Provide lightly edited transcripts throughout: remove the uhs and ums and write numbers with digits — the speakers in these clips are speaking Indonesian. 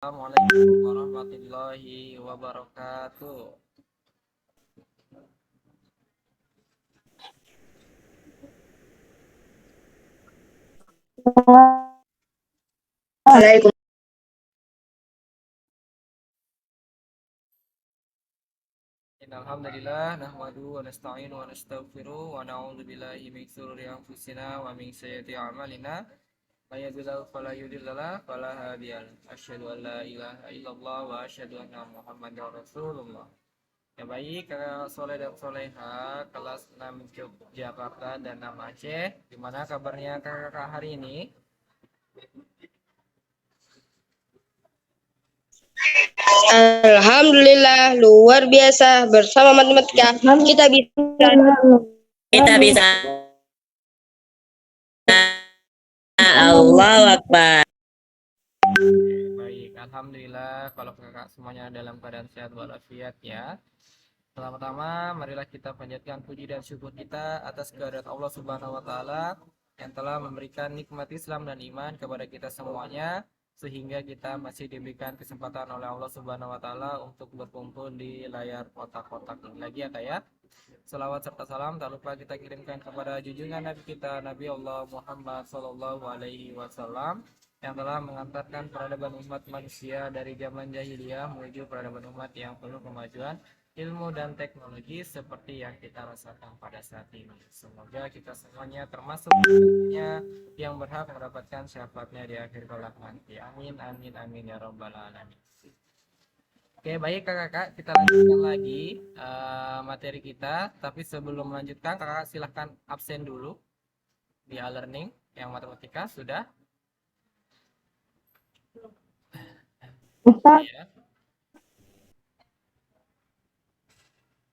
Assalamualaikum warahmatullahi wabarakatuh. Waalaikumsalam. Alhamdulillah nahmadu wa nasta'inu wa nastaghfiruh wa na'udzu billahi min shururi anfusina wa min sayyiati a'malina. May yahdihillahu fala mudhillalah wa la hadiyalah. Asyhadu an la ilaha illallah wa asyhadu anna Muhammadar Rasulullah. Ya baik, kakak soleh dan soleha kelas 6 Jakarta dan 6 Aceh. Gimana kabarnya kakak hari ini? Alhamdulillah luar biasa, bersama matematika kita bisa Kita bisa. Allahu Akbar. Baik, alhamdulillah kalau kakak semuanya dalam keadaan sehat walafiat ya. Pertama-tama marilah kita panjatkan puji dan syukur kita atas kehadirat Allah Subhanahu wa taala yang telah memberikan nikmat Islam dan iman kepada kita semuanya sehingga kita masih diberikan kesempatan oleh Allah Subhanahu wa taala untuk berkumpul di layar kotak-kotak ini lagi ya Kak ya. Salawat serta salam tak lupa kita kirimkan kepada junjungan Nabi kita Nabi Allah Muhammad Sallallahu Alaihi Wasallam yang telah mengantarkan peradaban umat manusia dari zaman jahiliyah menuju peradaban umat yang penuh kemajuan ilmu dan teknologi seperti yang kita rasakan pada saat ini. Semoga kita semuanya termasuk yang berhak mendapatkan syafaatnya di akhir kelak nanti. Amin amin amin ya robbal alamin. Oke, baik kakak-kakak, kita lanjutkan lagi materi kita. Tapi sebelum melanjutkan, kakak silahkan absen dulu di e-learning yang matematika sudah. Ustaz, Ya.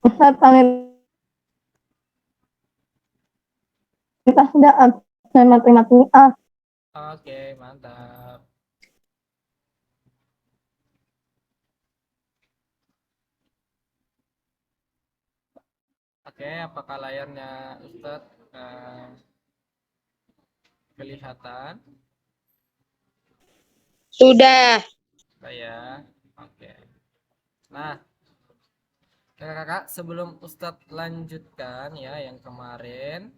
Ustaz kami kita sudah absen matematika. Oke, mantap. Oke, apakah layarnya Ustadz kelihatan? sudah. Ya. Oke. Nah, kakak-kakak, sebelum Ustadz lanjutkan ya yang kemarin,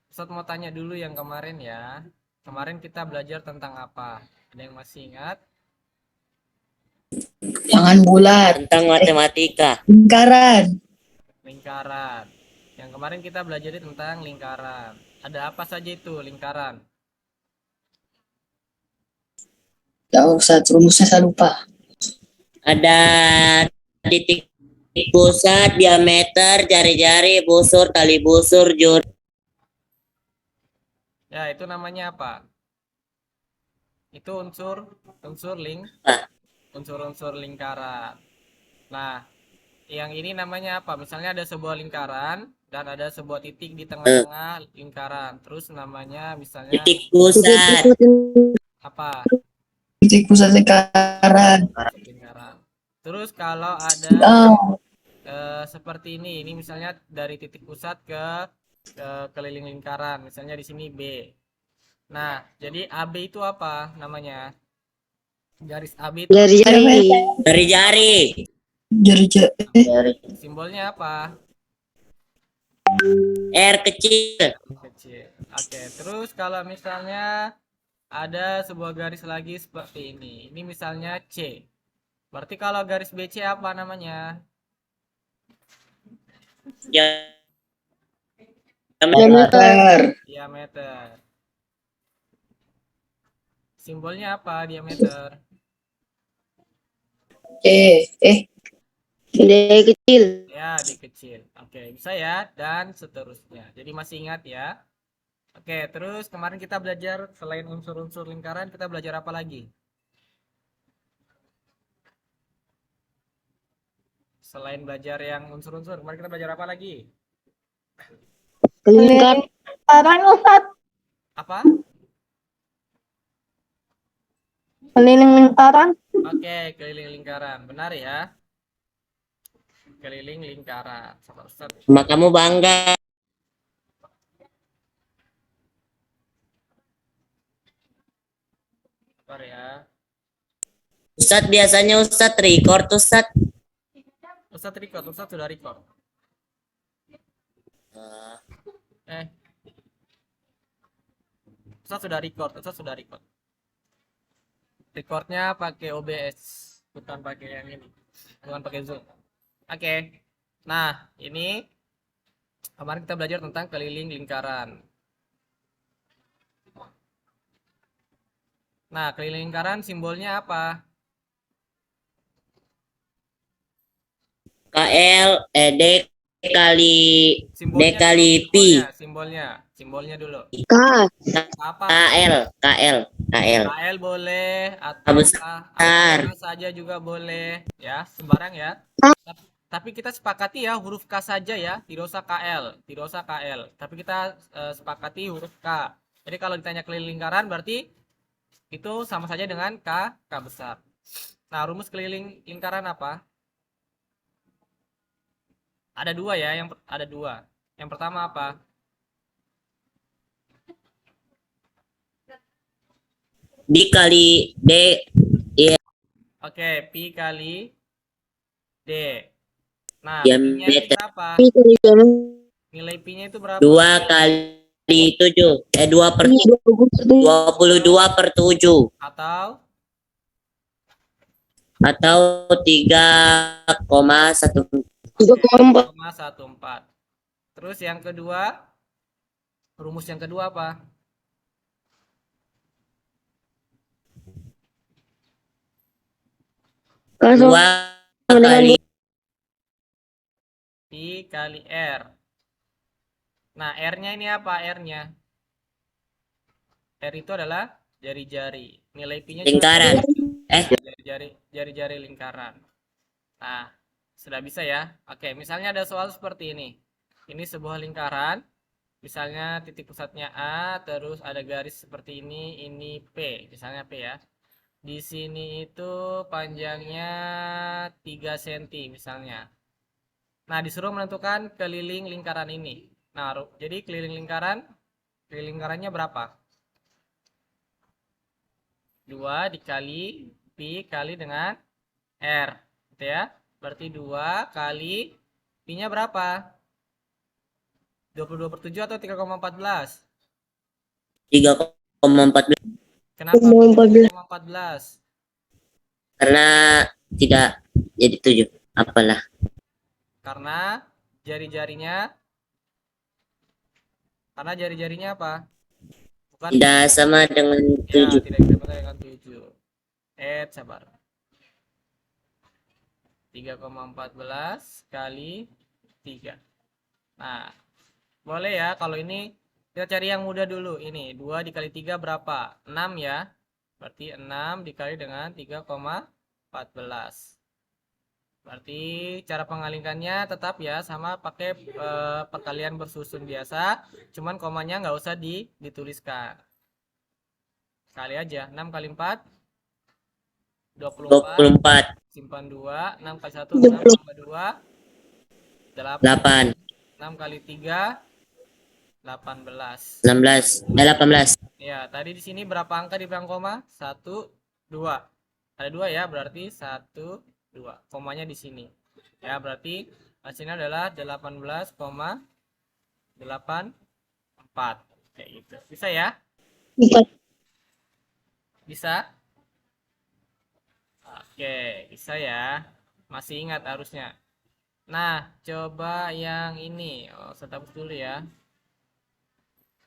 Ustadz mau tanya dulu yang kemarin ya. Kemarin kita belajar tentang apa? Ada yang masih ingat? Jangan bulat. Tentang matematika. Lingkaran. Lingkaran. Yang kemarin kita belajar tentang lingkaran. Ada apa saja itu lingkaran? Gak usah, rumusnya saya lupa. Ada titik pusat, diameter, jari-jari, busur, tali busur, jur. Ya, itu namanya apa? Itu unsur unsur-unsur lingkaran. Nah, yang ini namanya apa? Misalnya ada sebuah lingkaran dan ada sebuah titik di tengah-tengah lingkaran. Terus namanya misalnya Titik pusat. apa? Titik pusat lingkaran. Pusat lingkaran. Terus kalau ada seperti ini misalnya dari titik pusat ke keliling lingkaran. Misalnya di sini B. Nah, jadi AB itu apa namanya? Garis AB itu apa? Jari-jari. Jari-jari. Jari-jari. Simbolnya apa? R kecil. Kecil. Oke, terus kalau misalnya ada sebuah garis lagi seperti ini. Ini misalnya C. Berarti kalau garis BC apa namanya? Diameter. Diameter. Simbolnya apa diameter? D kecil. Ya, di kecil. Oke, bisa ya. Dan seterusnya. Jadi masih ingat ya. Oke, terus kemarin kita belajar selain unsur-unsur lingkaran, kita belajar apa lagi? Selain belajar yang unsur-unsur, kemarin kita belajar apa lagi? Lingkaran Ustaz, Apa? keliling lingkaran. Oke, keliling lingkaran. Benar ya? Keliling lingkaran. Sama Ustaz. Sama kamu bangga. Apa Sabar ya. Ustadz, biasanya Ustadz record Ustadz. Ustadz record, Ustadz sudah record. Eh, Ustadz sudah record, Ustadz sudah record. Recordnya pakai OBS, bukan pakai yang ini, bukan pakai Zoom. Oke. Nah, ini kemarin kita belajar tentang keliling lingkaran. Nah, keliling lingkaran simbolnya apa? KL, D kali Simbolnya kali dulu, Pi. simbolnya dulu. K. Apa? KL. KL boleh atau Besar. apa saja juga boleh, ya, sembarang ya. Tapi kita sepakati ya huruf K saja ya, tidak usah KL, tidak usah KL. Tapi kita sepakati huruf K. Jadi kalau ditanya keliling lingkaran berarti itu sama saja dengan K besar. Nah, rumus keliling lingkaran apa? Ada dua ya, ada dua. Yang pertama apa? Dikali D. Oke, Pi kali D. Nah, Pi-nya itu Diameter berapa? Pi kali jalan Nilai Pi-nya itu berapa? 2 kali 7. 2 per 22/7. Atau 3,1. 3,4. 3,14. Terus yang kedua, rumus yang kedua apa? K 2 sama dengan kali Pi kali R. Nah, R-nya ini apa? R-nya. R itu adalah jari-jari. Nilai Pi-nya lingkaran. jari-jari lingkaran. Nah, sudah bisa ya. Oke, misalnya ada soal seperti ini. Ini sebuah lingkaran. Misalnya titik pusatnya A, terus ada garis seperti ini P. Misalnya P ya. Di sini itu panjangnya 3 cm misalnya. Nah, disuruh menentukan keliling lingkaran ini. Nah, jadi keliling lingkarannya berapa? 2 dikali Pi kali dengan R. Gitu ya. Berarti 2 kali Pi-nya berapa? 22/7 atau 3,14? 3,14. Kenapa 3,14? 3,14? Karena tidak jadi 7. Apalah. Karena jari-jarinya apa? Bukan Tidak sama dengan ya, 7. tidak sama dengan 7. Sabar. 3,14 kali 3. Nah, boleh ya kalau ini kita cari yang mudah dulu. Ini 2 dikali 3 berapa? 6 ya. Berarti 6 dikali dengan 3,14. Berarti cara pengalingkannya tetap ya sama pakai perkalian bersusun biasa, cuman komanya nggak usah dituliskan. Kali aja, 6 kali 4 24, simpan 2, 6 kali 1 6 tambah 2 8, 6 kali 3 18. 18. Ya, tadi di sini berapa angka di belakang koma? 1 2. Ada 2 ya, berarti 1 2. Komanya di sini. Ya, berarti hasilnya adalah 18,84. Kayak gitu. Bisa ya? Bisa? Oke, bisa ya. Masih ingat harusnya. Nah, coba yang ini. Oh, saya hapus dulu ya.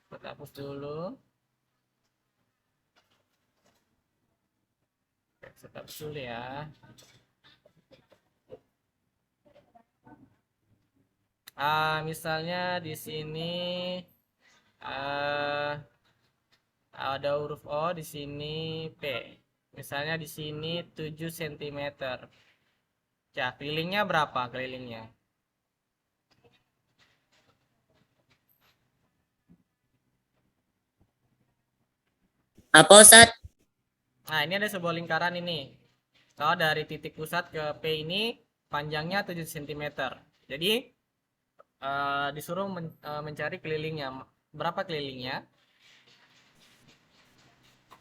Saya hapus dulu. Saya hapus dulu ya. Misalnya di sini ada huruf O, di sini P. Misalnya di sini 7 cm. Ya, kelilingnya berapa kelilingnya? Apa Ustaz? Nah, ini ada sebuah lingkaran ini. Kalau dari titik pusat ke P ini panjangnya 7 cm. Jadi disuruh mencari kelilingnya. Berapa kelilingnya?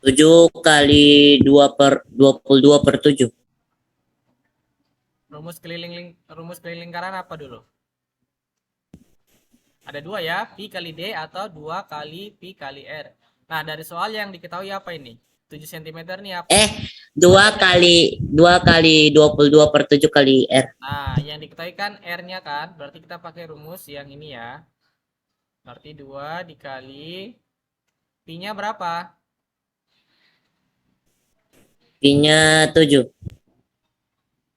7 kali 2/22/7. Rumus keliling lingkaran apa dulu? Ada dua ya, Pi kali D atau 2 kali Pi kali R. Nah, dari soal yang diketahui apa ini? 7 cm nih apa? 2 kali 22/7 kali R. Nah, yang diketahui kan R-nya kan, berarti kita pakai rumus yang ini ya. Berarti 2 dikali Pi-nya berapa? Pi-nya 7.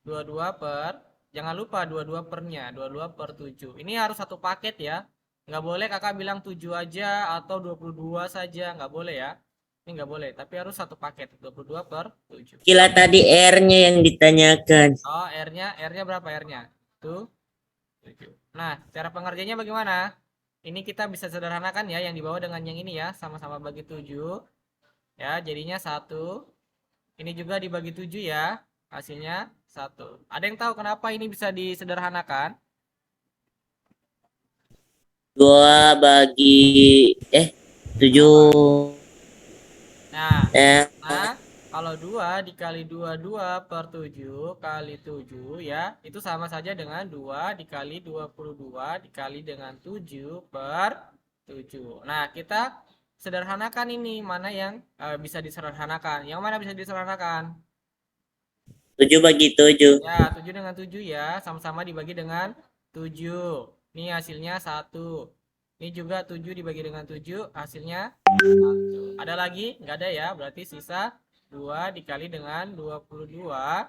22 per, jangan lupa 22 pernya, 22 per 7. Ini harus satu paket ya. Nggak boleh kakak bilang 7 aja atau 22 saja, nggak boleh ya. Ini nggak boleh, tapi harus satu paket, 22 per 7. Kira tadi R-nya yang ditanyakan. Oh, R-nya berapa R-nya? Tuh, 7. Nah, cara pengerjaannya bagaimana? Ini kita bisa sederhanakan ya, yang dibawa dengan yang ini ya, sama-sama bagi 7. Ya, jadinya 1. Ini juga dibagi 7 ya, hasilnya 1. Ada yang tahu kenapa ini bisa disederhanakan? 2 bagi 7. Nah, Eh, kalau 2 dikali 22 per 7 kali 7 ya, itu sama saja dengan 2 dikali 22 dikali dengan 7 per 7. Nah, kita sederhanakan ini, mana yang bisa disederhanakan. Yang mana bisa disederhanakan? 7 bagi 7. Ya, 7 dengan 7 ya, sama-sama dibagi dengan 7. Ini hasilnya 1. Ini juga 7 dibagi dengan 7, hasilnya 1. Ada lagi? Nggak ada ya, berarti sisa 2 dikali dengan 22.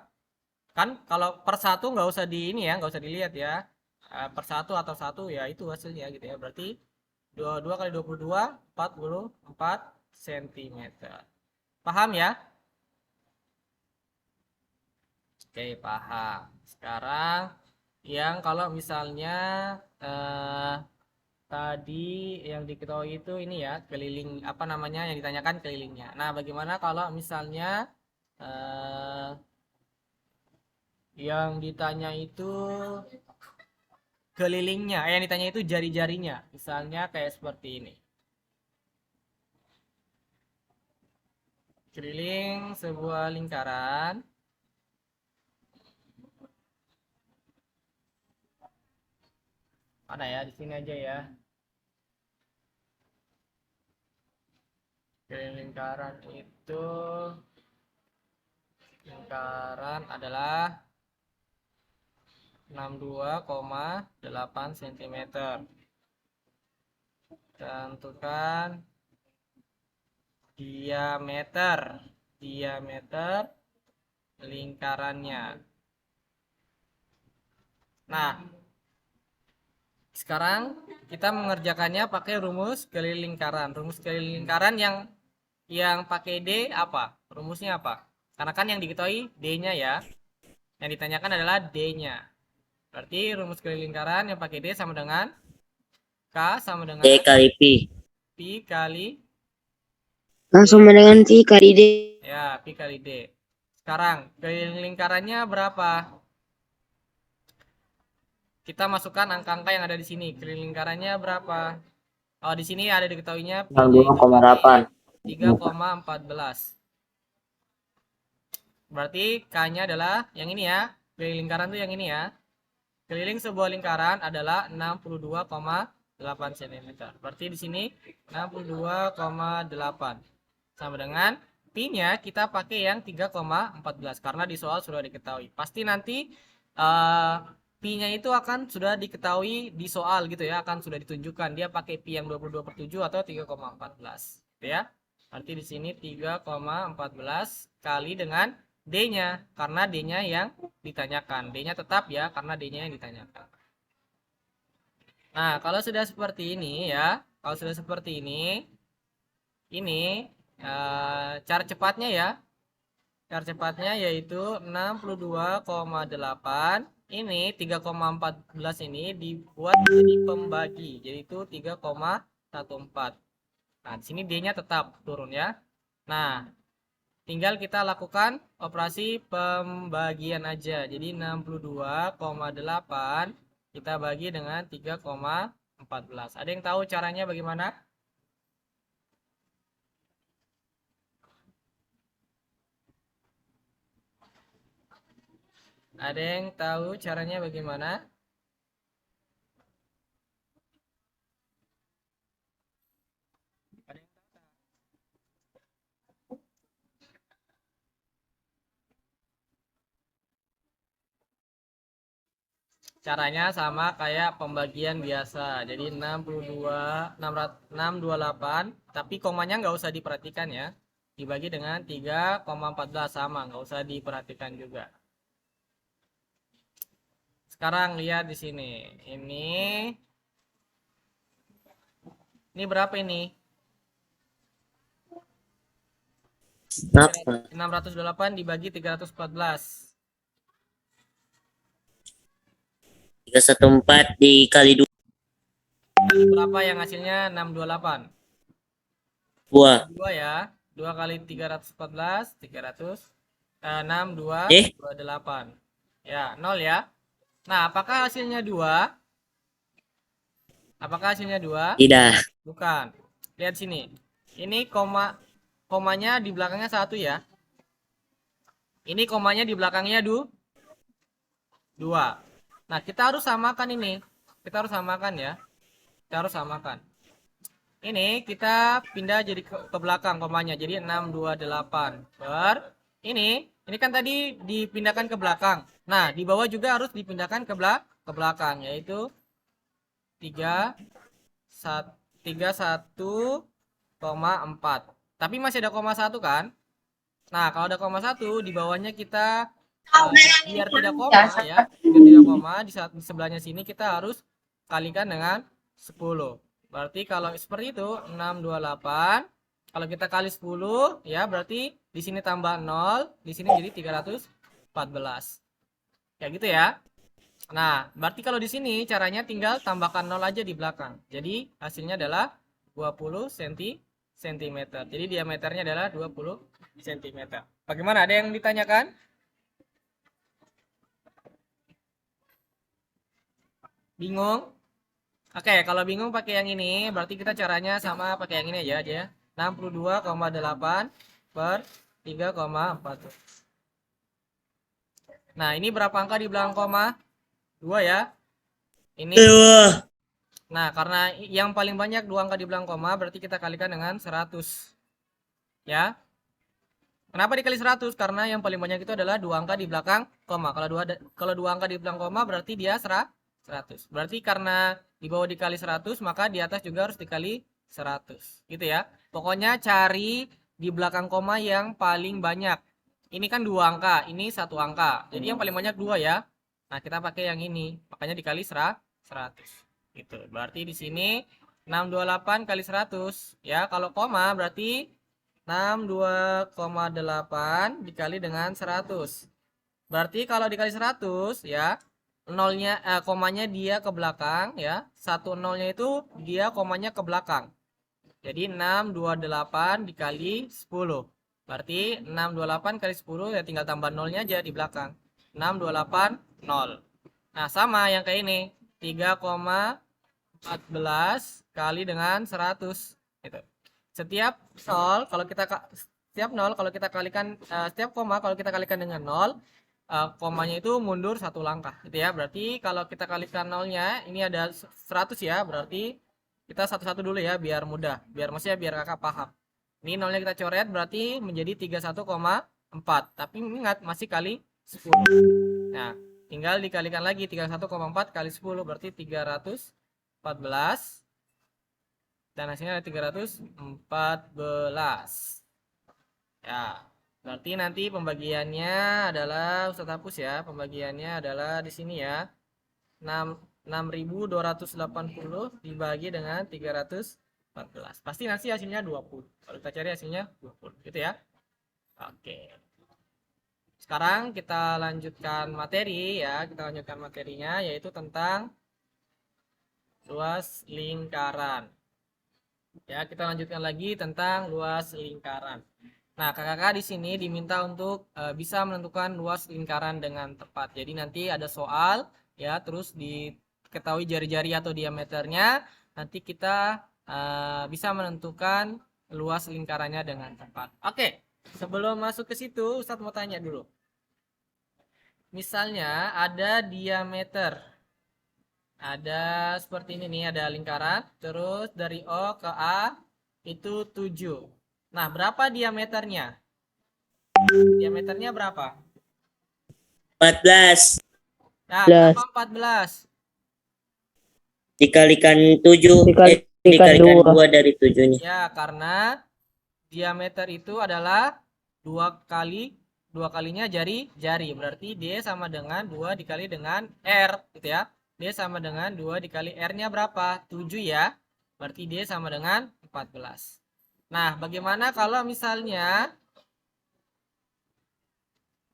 Kan kalau per 1 nggak usah di ini ya, nggak usah dilihat ya. Per 1 atau 1 ya itu hasilnya gitu ya. Berarti 22 kali 22, 44 cm. Paham ya? Oke, paham. Sekarang yang kalau misalnya eh, tadi yang diketahui itu ini ya, keliling apa namanya yang ditanyakan kelilingnya. Nah, bagaimana kalau misalnya eh, yang ditanya itu kelilingnya, yang ditanya itu jari-jarinya. Misalnya kayak seperti ini. Keliling sebuah lingkaran. Mana ya? Di sini aja ya. Keliling lingkaran itu lingkaran adalah 62,8 cm. Tentukan diameter lingkarannya. Nah, sekarang kita mengerjakannya pakai rumus keliling lingkaran. Rumus keliling lingkaran yang pakai D apa? Rumusnya apa? Karena kan yang diketahui D-nya ya. Yang ditanyakan adalah D-nya. Berarti rumus keliling lingkaran yang pakai D sama dengan K sama dengan D kali Pi. Pi kali Sama dengan Pi kali D. ya, Pi kali D. Sekarang keliling lingkarannya berapa? Kita masukkan angka-angka yang ada di sini. Keliling lingkarannya berapa? Oh, di sini ada diketahuinya Pi-nya itu 62,8. 3,14. Berarti K-nya adalah yang ini ya. Keliling lingkaran tuh yang ini ya. Keliling sebuah lingkaran adalah 62,8 cm. Berarti di sini 62,8. Sama dengan Pi-nya kita pakai yang 3,14 karena di soal sudah diketahui. Pasti nanti Pi-nya itu akan sudah diketahui di soal gitu ya, akan sudah ditunjukkan dia pakai Pi yang 22/7 atau 3,14 gitu ya. Berarti di sini 3,14 kali dengan D-nya karena D-nya yang ditanyakan. D-nya tetap ya karena D-nya yang ditanyakan. Nah, kalau sudah seperti ini ya, kalau sudah seperti ini cara cepatnya ya. Cara cepatnya yaitu 62,8 ini 3,14 ini dibuat menjadi pembagi, yaitu 3,14. Nah, di sini D-nya tetap turun ya. Nah, tinggal kita lakukan operasi pembagian aja. Jadi 62,8 kita bagi dengan 3,14. Ada yang tahu caranya bagaimana? Ada yang tahu caranya bagaimana? Ada yang tahu? Caranya sama kayak pembagian biasa. Jadi 62, 628, tapi komanya nggak usah diperhatikan ya. Dibagi dengan 3,14 sama, nggak usah diperhatikan juga. Sekarang lihat di sini. Ini berapa ini? Berapa? 628 dibagi 314. 314 dikali 2. Berapa yang hasilnya 628? Buah. 2 ya. 2 kali 314, 300. 6, 2, Eh, 28. Ya, 0 ya. Nah, apakah hasilnya 2? Apakah hasilnya 2? tidak. Bukan. Lihat sini. Ini komanya di belakangnya 1 ya. Ini komanya di belakangnya 2. Nah, kita harus samakan ini. Kita harus samakan ya. Kita harus samakan. Ini kita pindah jadi ke belakang komanya. Jadi 628 per ini kan tadi dipindahkan ke belakang. Nah, di bawah juga harus dipindahkan ke belakang, yaitu 3 31,4. Tapi masih ada koma 1 kan? Nah, kalau ada koma 1 di bawahnya kita biar tidak koma ya, biar tidak koma di sebelahnya sini kita harus kalikan dengan 10. Berarti kalau seperti itu 628 kalau kita kali 10 ya berarti di sini tambah 0, di sini jadi 314. Kayak gitu ya. Nah, berarti kalau di sini caranya tinggal tambahkan 0 aja di belakang. Jadi hasilnya adalah 20 cm. Jadi diameternya adalah 20 cm. Bagaimana? Ada yang ditanyakan? Bingung? Oke, kalau bingung pakai yang ini, berarti kita caranya sama pakai yang ini aja. 62,8 per 3,4. Nah, ini berapa angka di belakang koma? 2 ya. Ini. Nah, karena yang paling banyak 2 angka di belakang koma, berarti kita kalikan dengan 100. Ya. Kenapa dikali 100? Karena yang paling banyak itu adalah 2 angka di belakang koma. Kalau 2 angka di belakang koma berarti dia 100. Berarti karena di bawah dikali 100, maka di atas juga harus dikali 100. Gitu ya. Pokoknya cari di belakang koma yang paling banyak. Ini kan 2 angka, ini 1 angka. Jadi yang paling banyak 2 ya. Nah, kita pakai yang ini. Makanya dikali 100. Gitu. Berarti di sini 628 kali 100 ya. Kalau koma berarti 62,8 dikali dengan 100. Berarti kalau dikali 100 ya, komanya dia ke belakang ya. 1 nolnya itu dia komanya ke belakang. Jadi 628 dikali 10. Berarti 628 kali 10 ya tinggal tambah nolnya aja di belakang. 628 0. Nah, sama yang kayak ini. 3,14 kali dengan 100 gitu. Setiap nol kalau kita kalikan setiap koma kalau kita kalikan dengan 0, komanya itu mundur 1 langkah gitu ya. Berarti kalau kita kalikan nolnya ini ada 100 ya, berarti kita satu-satu dulu ya biar mudah, biar kakak paham. Ini nolnya kita coret berarti menjadi 31,4. Tapi ingat masih kali 10. Nah, tinggal dikalikan lagi 31,4 kali 10 berarti 314 dan hasilnya ada 314 ya. Berarti nanti pembagiannya adalah Ustadz hapus ya, pembagiannya adalah di sini ya, 6.280 dibagi dengan 314 pasti nanti hasilnya 20. Kalau kita cari hasilnya 20 gitu ya. Oke, sekarang kita lanjutkan materi ya, kita lanjutkan materinya yaitu tentang luas lingkaran. Ya, kita lanjutkan lagi tentang luas lingkaran. Nah, kakak-kakak di sini diminta untuk bisa menentukan luas lingkaran dengan tepat. Jadi nanti ada soal ya, terus diketahui jari-jari atau diameternya, nanti kita bisa menentukan luas lingkarannya dengan tepat. Oke, sebelum masuk ke situ, Ustadz mau tanya dulu. misalnya ada diameter. Ada seperti ini nih, ada lingkaran. Terus dari O ke A itu 7. Nah, berapa diameternya? Diameternya berapa? 14 Nah, kenapa 14? dikalikan 7 dikalikan 2 dari 7 nih. Ya, karena diameter itu adalah dua kalinya jari. Berarti D sama dengan 2 dikali dengan R gitu ya. D sama dengan 2 dikali R-nya berapa? 7 ya. Berarti D sama dengan 14. Nah, bagaimana kalau misalnya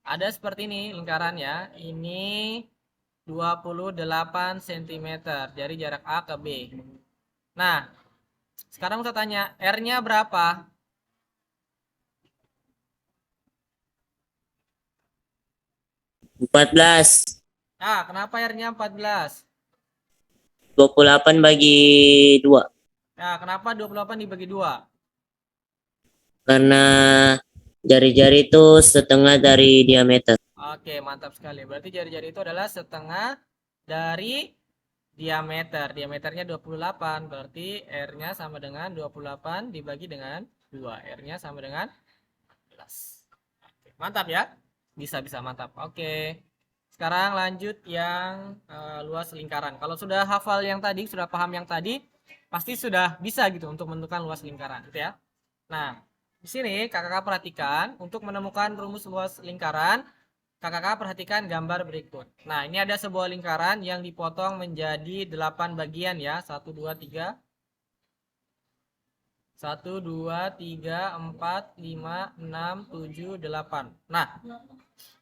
ada seperti ini lingkarannya. Ini 28 cm dari jarak A ke B. Nah, sekarang saya tanya, R-nya berapa? 14 Nah, kenapa R-nya 14? 28 bagi 2 Nah, kenapa 28 dibagi 2? karena jari-jari itu setengah dari diameter. Oke, mantap sekali. Berarti jari-jari itu adalah setengah dari diameter. Diameternya 28. Berarti R-nya sama dengan 28 dibagi dengan 2. R-nya sama dengan 14. Oke, mantap ya? Bisa-bisa mantap. Oke. Sekarang lanjut yang luas lingkaran. Kalau sudah hafal yang tadi, sudah paham yang tadi, pasti sudah bisa gitu untuk menentukan luas lingkaran, gitu ya. Nah, di sini kakak perhatikan untuk menemukan rumus luas lingkaran, kakak perhatikan gambar berikut. Nah, ini ada sebuah lingkaran yang dipotong menjadi 8 bagian ya. 1, 2, 3. 1, 2, 3, 4, 5, 6, 7, 8. Nah,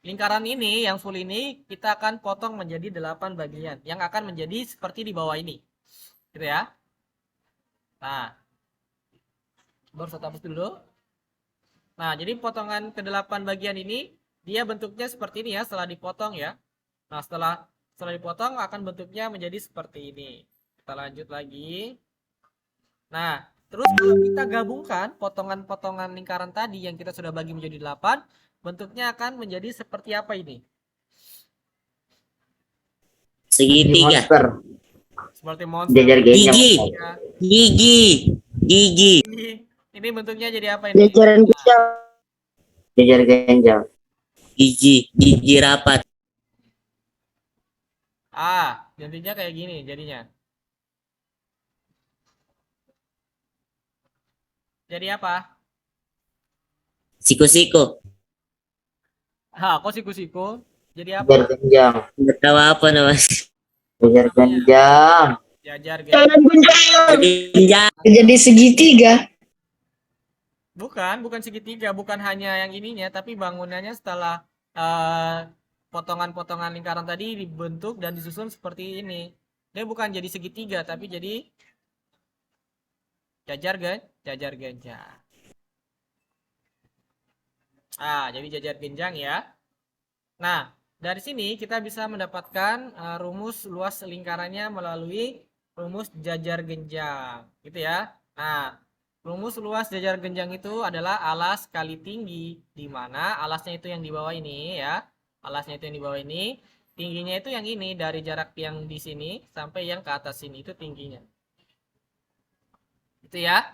lingkaran ini yang full ini kita akan potong menjadi 8 bagian yang akan menjadi seperti di bawah ini. Gitu ya. Nah, baru saya hapus dulu. Nah, jadi potongan ke-8 bagian ini dia bentuknya seperti ini ya setelah dipotong ya. Nah, setelah dipotong akan bentuknya menjadi seperti ini. Kita lanjut lagi. Nah, terus kalau kita gabungkan potongan-potongan lingkaran tadi yang kita sudah bagi menjadi 8, bentuknya akan menjadi seperti apa ini? Segitiga. Seperti monster. Jajar gigi. Gigi. Ini bentuknya jadi apa ini? Jajaran genjang. Jajar genjang. Gigi rapat. Jadinya kayak gini jadinya. Jadi apa? Siku-siku. Kok siku-siku? Jadi Jajar apa? genjang. Nggak tahu apa namanya. Jajar genjang. Jajar Jajaran genjang. Genjang. Jadi segitiga. Bukan segitiga, bukan hanya yang ininya, tapi bangunannya setelah potongan-potongan lingkaran tadi dibentuk dan disusun seperti ini. Dia bukan jadi segitiga, tapi jadi jajar genjang. Jadi jajar genjang ya. Nah, dari sini kita bisa mendapatkan rumus luas lingkarannya melalui rumus jajar genjang, gitu ya. Nah, rumus luas jajar genjang itu adalah alas kali tinggi, di mana alasnya itu yang di bawah ini ya. Alasnya itu yang di bawah ini, tingginya itu yang ini dari jarak yang di sini sampai yang ke atas sini itu tingginya. Itu ya.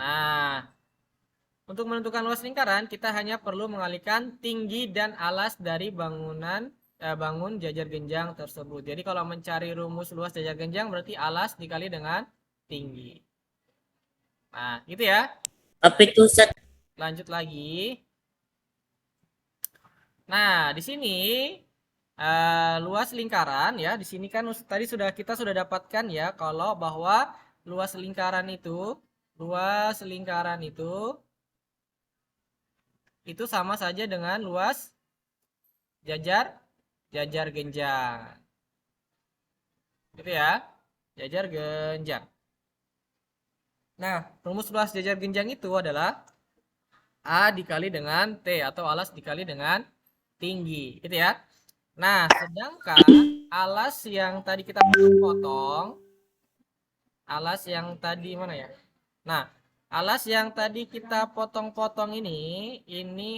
Nah, untuk menentukan luas lingkaran, kita hanya perlu mengalihkan tinggi dan alas dari bangun jajar genjang tersebut. Jadi kalau mencari rumus luas jajar genjang berarti alas dikali dengan tinggi. Nah, gitu ya. Apa itu, Ustaz? Lanjut lagi. Nah, di sini luas lingkaran ya. Di sini kan tadi kita sudah dapatkan ya kalau bahwa luas lingkaran itu sama saja dengan luas jajar genjang. Gitu ya. Jajar genjang. Nah, rumus luas jajar genjang itu adalah A dikali dengan T atau alas dikali dengan tinggi, gitu ya. Nah, sedangkan alas yang tadi kita potong, alas yang tadi mana ya? Nah, alas yang tadi kita potong-potong ini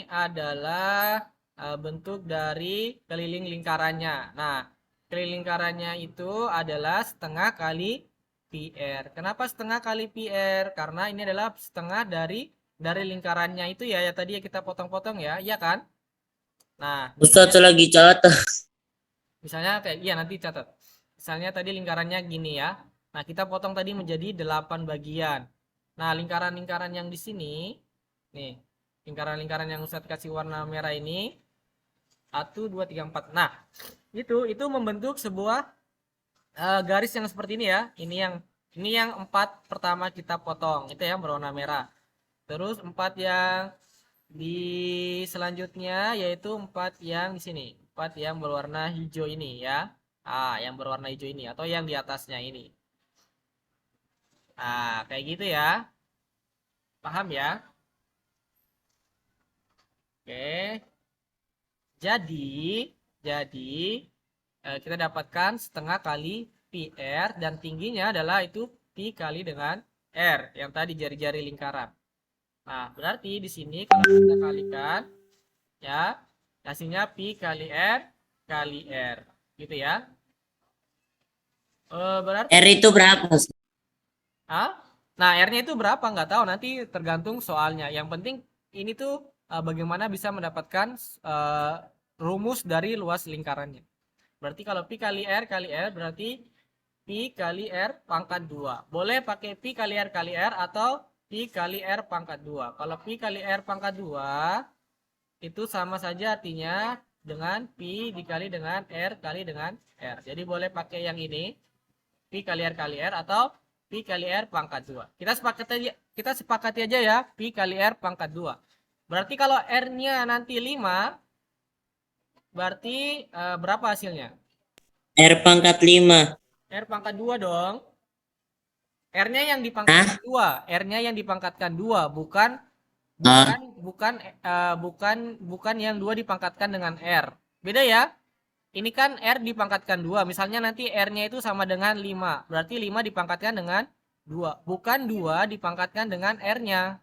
adalah bentuk dari keliling lingkarannya. Nah, keliling lingkarannya itu adalah setengah kali pi r. Kenapa setengah kali pi r? Karena ini adalah setengah dari lingkarannya itu ya, ya tadi ya kita potong-potong ya, iya kan? Nah, Ustaz lagi catat. misalnya kayak iya nanti catat. Misalnya tadi lingkarannya gini ya. Nah, kita potong tadi menjadi 8 bagian. Nah, lingkaran-lingkaran yang di sini nih, lingkaran-lingkaran yang Ustadz kasih warna merah ini 1, 2, 3, 4. Nah, itu membentuk sebuah garis yang seperti ini ya. Ini yang 4 pertama kita potong. Itu yang berwarna merah. Terus 4 yang di selanjutnya yaitu 4 yang di sini. 4 yang berwarna hijau ini ya. Yang berwarna hijau ini atau yang di atasnya ini. Kayak gitu ya. Paham ya? Oke. Jadi kita dapatkan setengah kali pi r dan tingginya adalah itu pi kali dengan r yang tadi jari-jari lingkaran. Nah, berarti di sini kalau kita kalikan ya hasilnya pi kali r kali r gitu ya. Berarti R itu berapa, Ustaz? Nah, R-nya itu berapa nggak tahu, nanti tergantung soalnya. Yang penting ini tuh bagaimana bisa mendapatkan rumus dari luas lingkarannya. Berarti kalau pi kali R berarti pi kali R pangkat 2. Boleh pakai pi kali R atau pi kali R pangkat 2. Kalau pi kali R pangkat 2 itu sama saja artinya dengan pi dikali dengan R kali dengan R. Jadi boleh pakai yang ini pi kali R atau pi kali R pangkat 2. Kita sepakati aja ya pi kali R pangkat 2. Berarti kalau R-nya nanti 5 berarti berapa hasilnya? R pangkat 5. R pangkat 2 dong. R-nya yang dipangkatkan 2. R-nya yang dipangkatkan 2, bukan bukan Ah, bukan bukan bukan yang 2 dipangkatkan dengan R. Beda ya? Ini kan R dipangkatkan 2. Misalnya nanti R-nya itu sama dengan 5. Berarti 5 dipangkatkan dengan 2. Bukan 2 dipangkatkan dengan R-nya.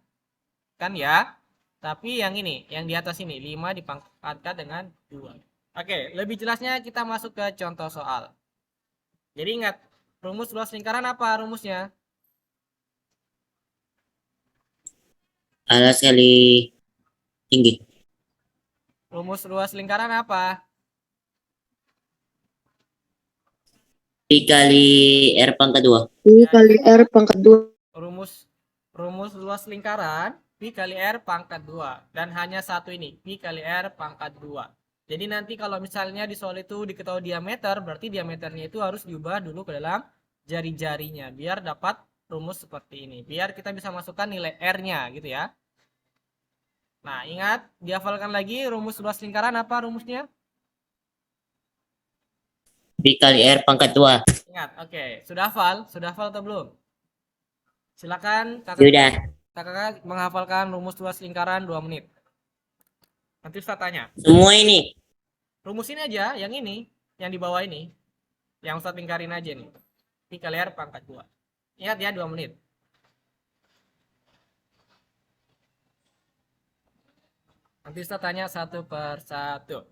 Kan ya? Tapi yang ini, yang di atas ini 5 dipangkatkan dengan 2. Oke, lebih jelasnya kita masuk ke contoh soal. Jadi ingat, rumus luas lingkaran apa rumusnya? alas kali tinggi. Rumus luas lingkaran apa? Pi kali R pangkat 2. Pi kali R pangkat 2. Rumus rumus luas lingkaran pi kali R pangkat 2 dan hanya satu ini, pi kali R pangkat 2. Jadi nanti kalau misalnya di soal itu diketahui diameter, berarti diameternya itu harus diubah dulu ke dalam jari-jarinya biar dapat rumus seperti ini. Biar kita bisa masukkan nilai R-nya gitu ya. Nah, ingat, dihafalkan lagi rumus luas lingkaran apa rumusnya? Pi kali R pangkat 2. Ingat, oke. Sudah hafal? Sudah hafal atau belum? Silakan Sudah. kakak menghafalkan rumus luas lingkaran 2 menit. Nanti Ustaz tanya. Semua ini. Rumus ini aja, yang ini, yang di bawah ini. Yang Ustaz lingkarin aja nih. Pi kali R pangkat 2. Ingat ya, 2 menit. Nanti Ustaz tanya satu per satu.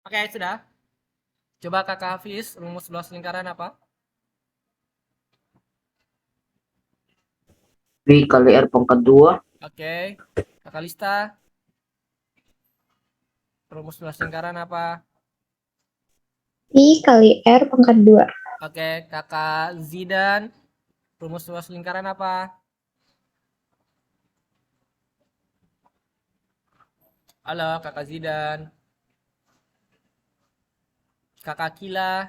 Oke, sudah. Coba kakak Hafiz, rumus luas lingkaran apa? Pi kali R pangkat 2. Oke. Kakak Lista, rumus luas lingkaran apa? Pi kali R pangkat 2. Oke, kakak Zidan, rumus luas lingkaran apa? Halo, kakak Zidan. Kakak Kila.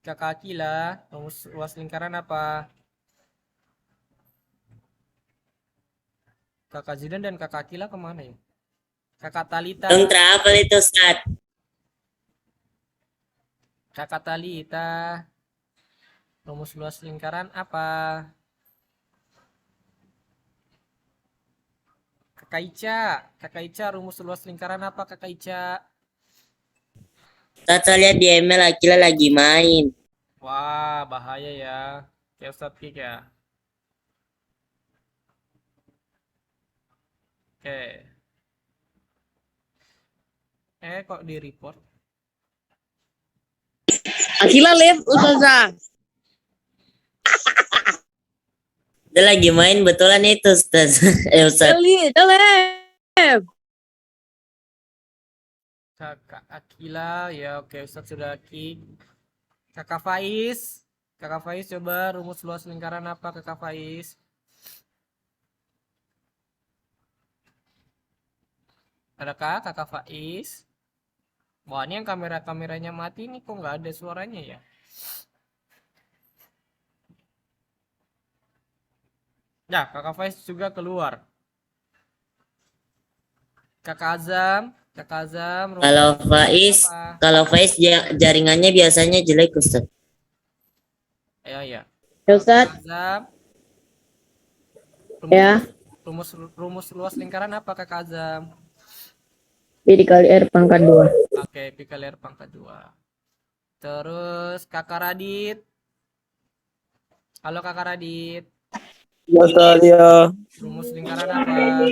Kakak Akila, rumus luas lingkaran apa? Kakak Zidan dan kakak Akila kemana ya? Kakak Talita, Dong travel itu Ustaz. kakak Talita, rumus luas lingkaran apa? Kakak Ica, rumus luas lingkaran apa kakak Ica? Ustaz saya lihat di email Akila lagi main. Wah, bahaya ya. Kayak Ustadz Kik ya. Oke. Kok di report? Akila live Ustazah. Dia lagi main betulan itu Ustaz. Ustaz. Live. Kakak Akila, ya oke Ustadz sudah Kik. Kakak Faiz. Kakak Faiz coba rumus luas lingkaran apa kakak Faiz? Adakah kakak Faiz? Wah, ini yang kameranya mati nih kok nggak ada suaranya ya? Ya, kakak Faiz juga keluar. Kakak Azam, rumus Kalau lingkaran Faiz, apa? kalau Faiz jaringannya biasanya jelek Ustaz. Ya, ya. Ya Ustaz. Kakak Azam, Ya. rumus luas lingkaran apa kakak Azam? P dikali R pangkat 2. Oke, Pi kali R pangkat 2. Terus kakak Radit. Halo kakak Radit. Ustaz ya. Rumus lingkaran apa?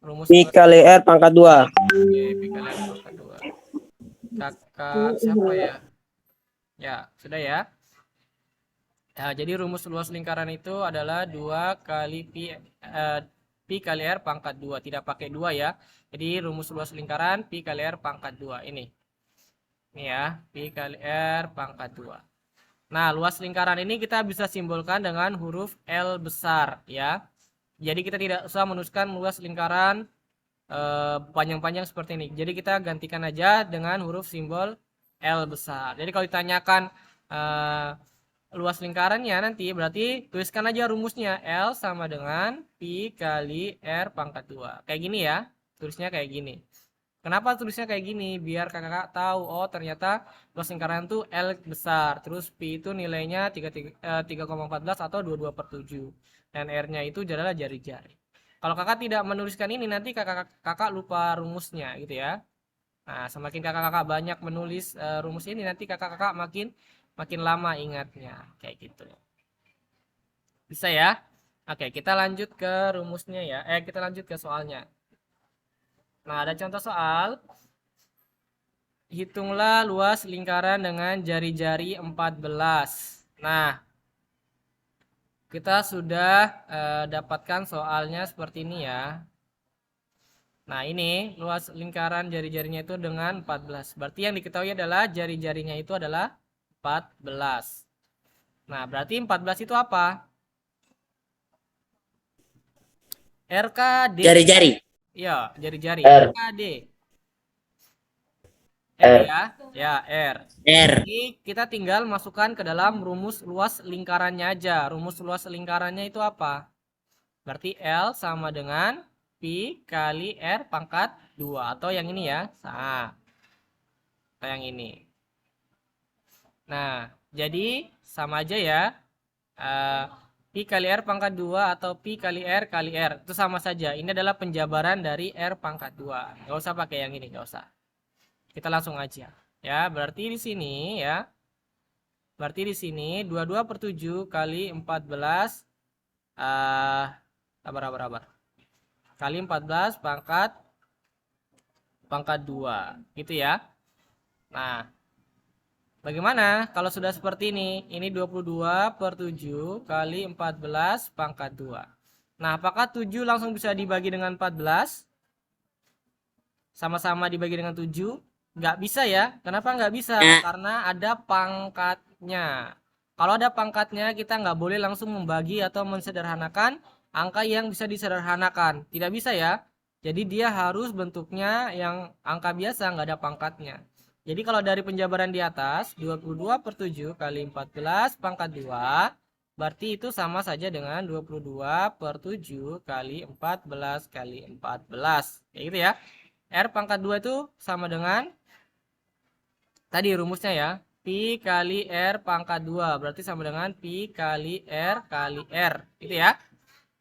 Rumus Pi kali R pangkat 2. Oke, Pi kali R pangkat 2. Kakak siapa ya? Ya, sudah ya. Nah, jadi rumus luas lingkaran itu adalah 2 kali Pi kali R pangkat 2. Tidak pakai 2 ya. Jadi rumus luas lingkaran Pi kali R pangkat 2. Ini ya, Pi kali R pangkat 2. Nah, luas lingkaran ini kita bisa simbolkan dengan huruf L besar ya. Jadi kita tidak usah menuliskan luas lingkaran panjang-panjang seperti ini. Jadi kita gantikan aja dengan huruf simbol L besar. Jadi kalau ditanyakan luas lingkarannya nanti berarti tuliskan aja rumusnya L sama dengan Pi kali R pangkat 2. Kayak gini ya. Tulisnya kayak gini. Kenapa tulisnya kayak gini? Biar kakak tahu, oh ternyata luas lingkaran itu L besar. Terus Pi itu nilainya 3,14 atau 22/7. Dan R-nya itu adalah jari-jari. Kalau kakak tidak menuliskan ini nanti kakak lupa rumusnya gitu ya. Nah, semakin kakak banyak menulis rumus ini nanti kakak makin lama ingatnya kayak gitu. Bisa ya? Oke, kita lanjut ke rumusnya ya. Kita lanjut ke soalnya. Nah, ada contoh soal. Hitunglah luas lingkaran dengan jari-jari 14. Nah, kita sudah dapatkan soalnya seperti ini ya. Nah, ini luas lingkaran jari-jarinya itu dengan 14. Berarti yang diketahui adalah jari-jarinya itu adalah 14. Nah, berarti 14 itu apa? RKD. Jari-jari. Iya, jari-jari. R. RKD. R. Ya, ya R. R. Jadi kita tinggal masukkan ke dalam rumus luas lingkarannya aja. Rumus luas lingkarannya itu apa? Berarti L sama dengan Pi kali R pangkat 2. Atau yang ini ya. Atau yang ini. Nah, jadi sama aja ya. Pi kali R pangkat 2 atau Pi kali R kali R. Itu sama saja. Ini adalah penjabaran dari R pangkat 2. Nggak usah pakai yang ini, nggak usah. Kita langsung aja. Ya, berarti di sini ya. Berarti di sini 22/7 kali 14 sabar. Kali 14 pangkat 2 gitu ya. Nah, bagaimana kalau sudah seperti ini? Ini 22/7 kali 14 pangkat 2. Nah, apakah 7 langsung bisa dibagi dengan 14? Sama-sama dibagi dengan 7? Nggak bisa ya. Kenapa nggak bisa? Karena ada pangkatnya. Kalau ada pangkatnya, kita nggak boleh langsung membagi atau mensederhanakan angka yang bisa disederhanakan. Tidak bisa ya. Jadi dia harus bentuknya yang angka biasa, nggak ada pangkatnya. Jadi kalau dari penjabaran di atas, 22/7 kali 14 pangkat 2, berarti itu sama saja dengan 22/7 kali 14 kali 14. Kayak gitu ya. R pangkat 2 itu sama dengan, tadi rumusnya ya, Pi kali R pangkat 2. Berarti sama dengan Pi kali R. Gitu ya.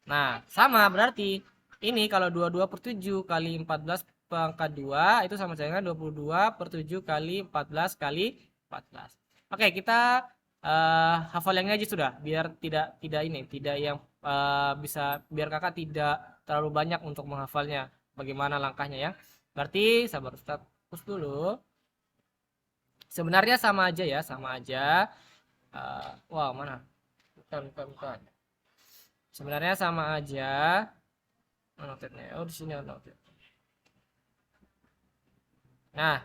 Nah, sama berarti ini kalau 22/7 kali 14 pangkat 2 itu sama dengan 22/7 kali 14 kali 14. Oke, kita hafal yang ini aja sudah, biar tidak ini, tidak yang bisa, biar kakak tidak terlalu banyak untuk menghafalnya. Bagaimana langkahnya ya? Berarti sabar Ustaz, hapus dulu. Sebenarnya sama aja ya, sama aja. Wah, mana? Bukan. Sebenarnya sama aja. Notetnya. Oh, di sini notet. Nah,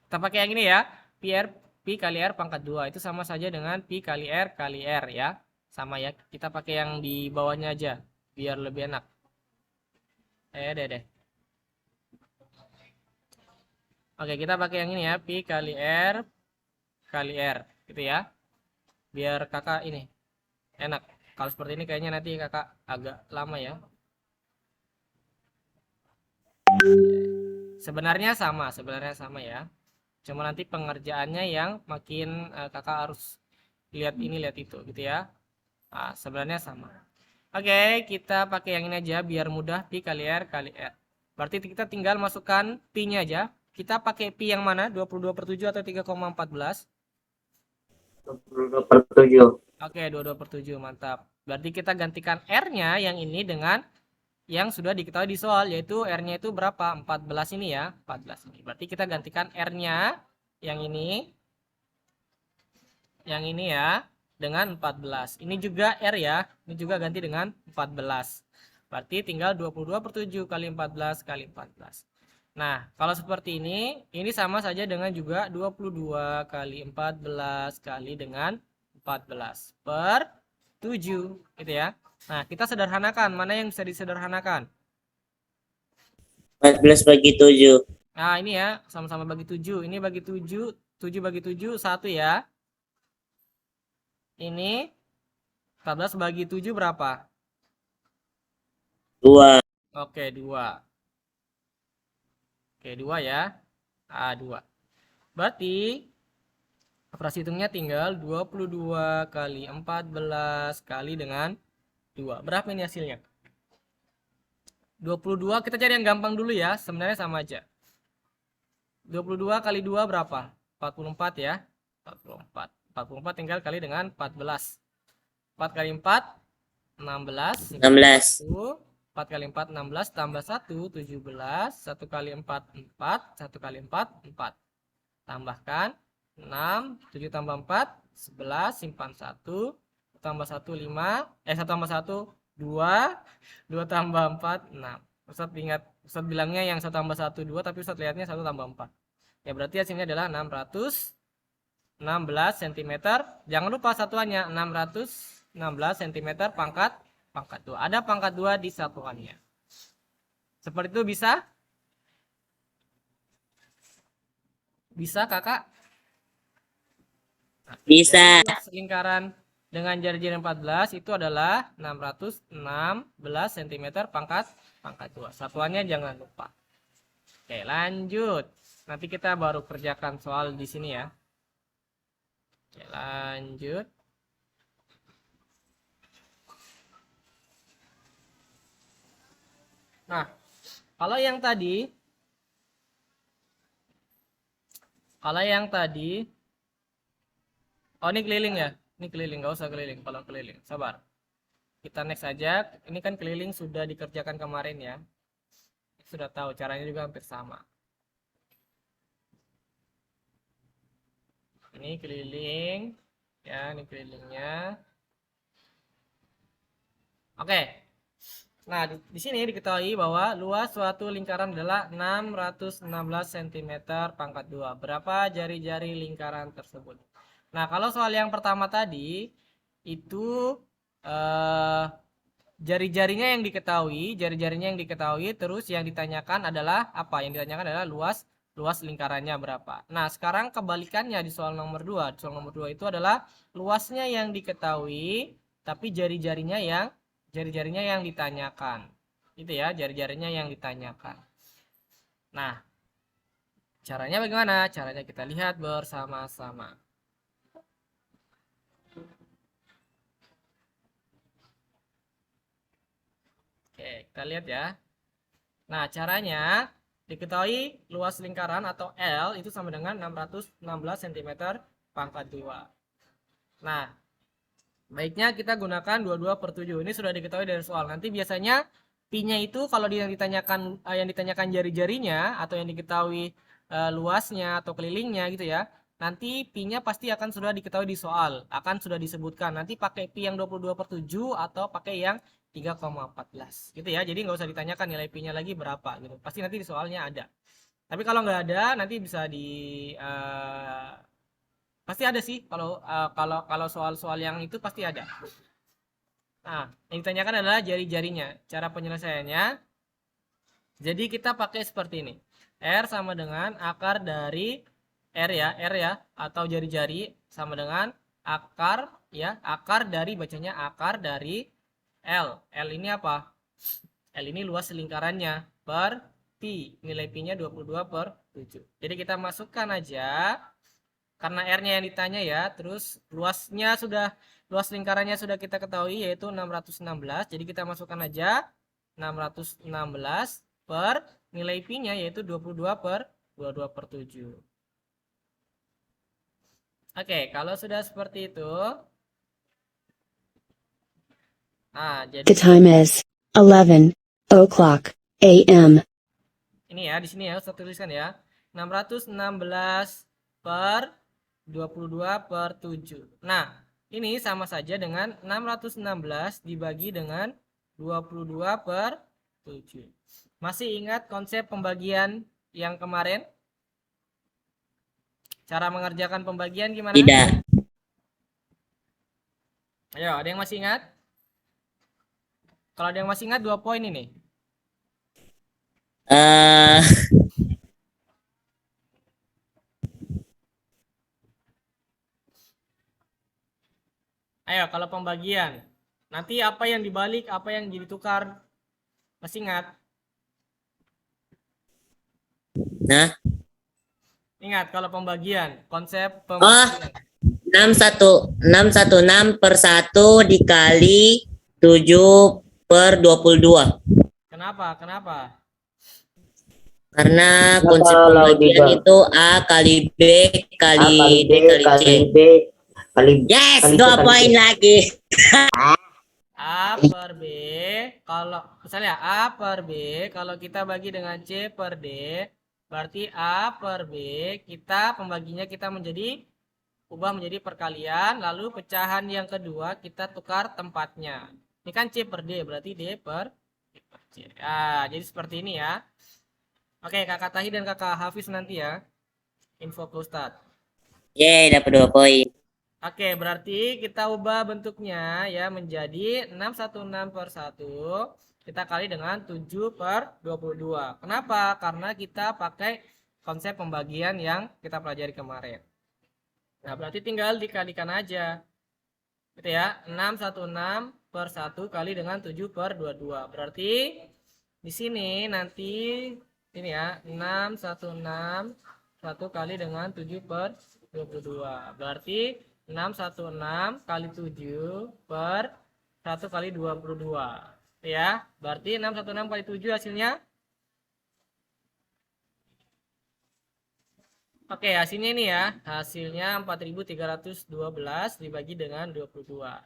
kita pakai yang ini ya. Pi kali R pangkat 2 itu sama saja dengan Pi kali R ya. Sama ya. Kita pakai yang di bawahnya aja biar lebih enak. Deh. Oke, kita pakai yang ini ya. Pi kali R gitu ya. Biar kakak ini enak. Kalau seperti ini kayaknya nanti kakak agak lama ya. Sebenarnya sama ya. Cuma nanti pengerjaannya yang makin kakak harus lihat ini, lihat itu gitu ya. Nah, sebenarnya sama. Oke, kita pakai yang ini aja biar mudah, Pi kali R. Berarti kita tinggal masukkan Pi-nya aja. Kita pakai Pi yang mana? 22/7 atau 3,14? 22/7. Oke, 22/7, mantap. Berarti kita gantikan R-nya yang ini dengan yang sudah diketahui di soal, yaitu R-nya itu berapa? 14 ini ya, 14 ini. Berarti kita gantikan R-nya yang ini ya dengan 14. Ini juga R ya, ini juga ganti dengan 14. Berarti tinggal 22/7 kali 14 kali 14. Nah, kalau seperti ini sama saja dengan juga 22 kali 14 kali dengan 14/7 gitu ya. Nah, kita sederhanakan, mana yang bisa disederhanakan? 14 bagi 7. Nah, ini ya, sama-sama bagi 7. Ini bagi 7, 7 bagi 7, 1 ya. Ini 14 bagi 7 berapa? 2. Oke, 2. Oke, 2 ya. 2. Berarti operasi hitungnya tinggal 22 kali 14 kali dengan 2. Berapa ini hasilnya? 22, kita cari yang gampang dulu ya. Sebenarnya sama aja. 22 kali 2 berapa? 44 ya. 44. 44 tinggal kali dengan 14. 4 kali 4, 16. 16. 4 kali 4, 16. Tambah 1, 17. 1 kali 4, 4. 1 kali 4, 4. Tambahkan 6. 7 tambah 4, 11. Simpan 1. Tambah 1, 5. 1 tambah 1, 2. 2 tambah 4, 6. Ustaz bilangnya yang 1 tambah 1, 2. Tapi Ustaz lihatnya 1 tambah 4. Ya, berarti hasilnya adalah 616 cm. Jangan lupa satuannya 616 cm pangkat 2. Ada pangkat 2 di satuannya. Seperti itu bisa? Bisa kakak? Nah, Bisa. lingkaran dengan jari-jari 14 itu adalah 616 cm pangkat 2. Satuannya jangan lupa. Oke, lanjut. Nanti kita baru kerjakan soal di sini ya. Oke, lanjut. Nah, kalau yang tadi oh, ini keliling ya. Ini keliling, nggak usah keliling. Kalau keliling, sabar. Kita next aja. Ini kan keliling sudah dikerjakan kemarin ya. Sudah tahu caranya juga hampir sama. Ini keliling ya, ini kelilingnya. Oke. Nah, di sini diketahui bahwa luas suatu lingkaran adalah 616 cm pangkat 2. Berapa jari-jari lingkaran tersebut? Nah, kalau soal yang pertama tadi itu jari-jarinya yang diketahui, terus yang ditanyakan adalah apa? Yang ditanyakan adalah luas luas lingkarannya berapa. Nah, sekarang kebalikannya di soal nomor 2. Di soal nomor 2 itu adalah luasnya yang diketahui, tapi jari-jarinya yang ditanyakan. Itu ya, jari-jarinya yang ditanyakan. Nah, caranya bagaimana? Caranya kita lihat bersama-sama. Oke, kita lihat ya. Nah, caranya diketahui luas lingkaran atau L itu sama dengan 616 cm pangkat 2. Nah, baiknya kita gunakan 22/7. Ini sudah diketahui dari soal. Nanti biasanya pi-nya itu kalau yang ditanyakan jari-jarinya atau yang diketahui luasnya atau kelilingnya gitu ya. Nanti pi-nya pasti akan sudah diketahui di soal, akan sudah disebutkan. Nanti pakai pi yang 22/7 atau pakai yang 3,14 gitu ya. Jadi nggak usah ditanyakan nilai pi-nya lagi berapa gitu. Pasti nanti di soalnya ada. Tapi kalau nggak ada, nanti bisa pasti ada sih kalau soal-soal yang itu pasti ada. Nah, yang ditanyakan adalah jari-jarinya. Cara penyelesaiannya, jadi kita pakai seperti ini. R sama dengan akar dari R ya, atau jari-jari sama dengan akar ya, akar dari bacanya akar dari L. L ini apa? L ini luas lingkarannya per pi. Nilai pi-nya 22/7. Jadi kita masukkan aja karena R-nya yang ditanya ya, terus luas lingkarannya sudah kita ketahui yaitu 616. Jadi kita masukkan aja 616 per nilai pi-nya yaitu 22/7. Oke, kalau sudah seperti itu, nah jadi The time is 11 o'clock a.m. ini ya, di sini ya, saya tuliskan ya. 616 per 22/7. Nah, ini sama saja dengan 616 dibagi dengan 22/7. Masih ingat konsep pembagian yang kemarin? Cara mengerjakan pembagian gimana? Tidak. Ayo, ada yang masih ingat? Kalau ada yang masih ingat 2 poin ini. Eh, Ayo, kalau pembagian. Nanti apa yang dibalik, apa yang jadi tukar? Masih ingat? nah, Ingat kalau pembagian, konsep oh, pembagian. 616 per 1 dikali 7/22. Kenapa? Kenapa? Karena Kenapa konsep pembagian Laudibel? itu A kali B kali D kali C. B kali Yes, kali C 2 kali poin C. lagi. A per B, kalau misalnya A per B, kalau kita bagi dengan C per D, berarti A per B, kita pembaginya kita ubah menjadi perkalian, lalu pecahan yang kedua kita tukar tempatnya. Ini kan C per D, berarti D per C. Jadi seperti ini ya. Oke, Kakak Tahi dan Kakak Hafiz nanti ya. Info ke Ustadz. Yeay, dapat 2 poin. Oke, berarti kita ubah bentuknya ya menjadi 616 per 1. Kita kali dengan 7/22. Kenapa? Karena kita pakai konsep pembagian yang kita pelajari kemarin. Nah, berarti tinggal dikalikan aja. Gitu ya, 616 per 1 kali dengan 7/22. Berarti di sini nanti ini ya, 616 1 kali dengan 7/22. Berarti 616 kali 7 per 1 kali 22. Ya, berarti 616 kali 7 hasilnya. Oke, hasilnya ini ya. Hasilnya 4312 dibagi dengan 22.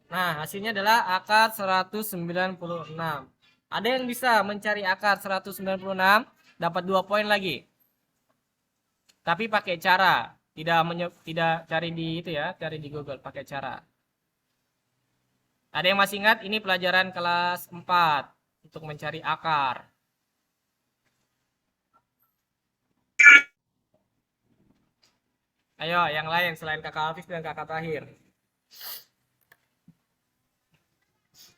Nah, hasilnya adalah akar 196. Ada yang bisa mencari akar 196? Dapat 2 poin lagi. Tapi pakai cara, tidak cari di itu ya, cari di Google, pakai cara. Ada yang masih ingat ini pelajaran kelas 4 untuk mencari akar. Ayo, yang lain selain Kakak Hafiz dan Kakak Tahir.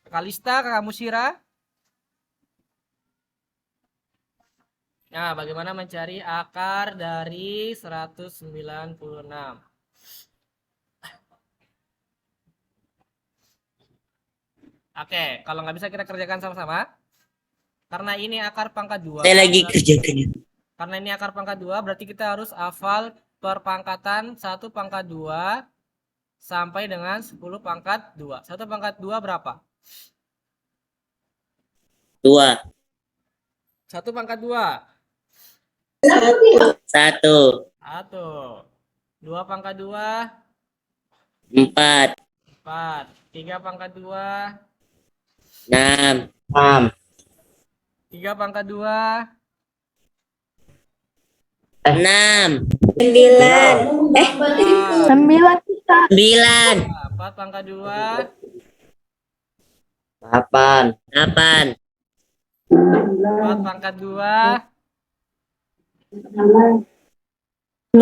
Kakak Lista, Kakak Musyira. Nah, bagaimana mencari akar dari 196? Oke, kalau nggak bisa kita kerjakan sama-sama. Karena ini akar pangkat 2. Saya lagi kerjakan. Karena ini akar pangkat 2, berarti kita harus hafal perpangkatan 1 pangkat 2 sampai dengan 10 pangkat 2. 1 pangkat 2 berapa? 2. 1 pangkat 2. 1. 1. 2 pangkat 2. 4. 4. 3 pangkat 2. 6. 3 pangkat 2. 6. 9 Ustaz. 9. 4 pangkat 2. 8. 4 pangkat 2. 12. 2.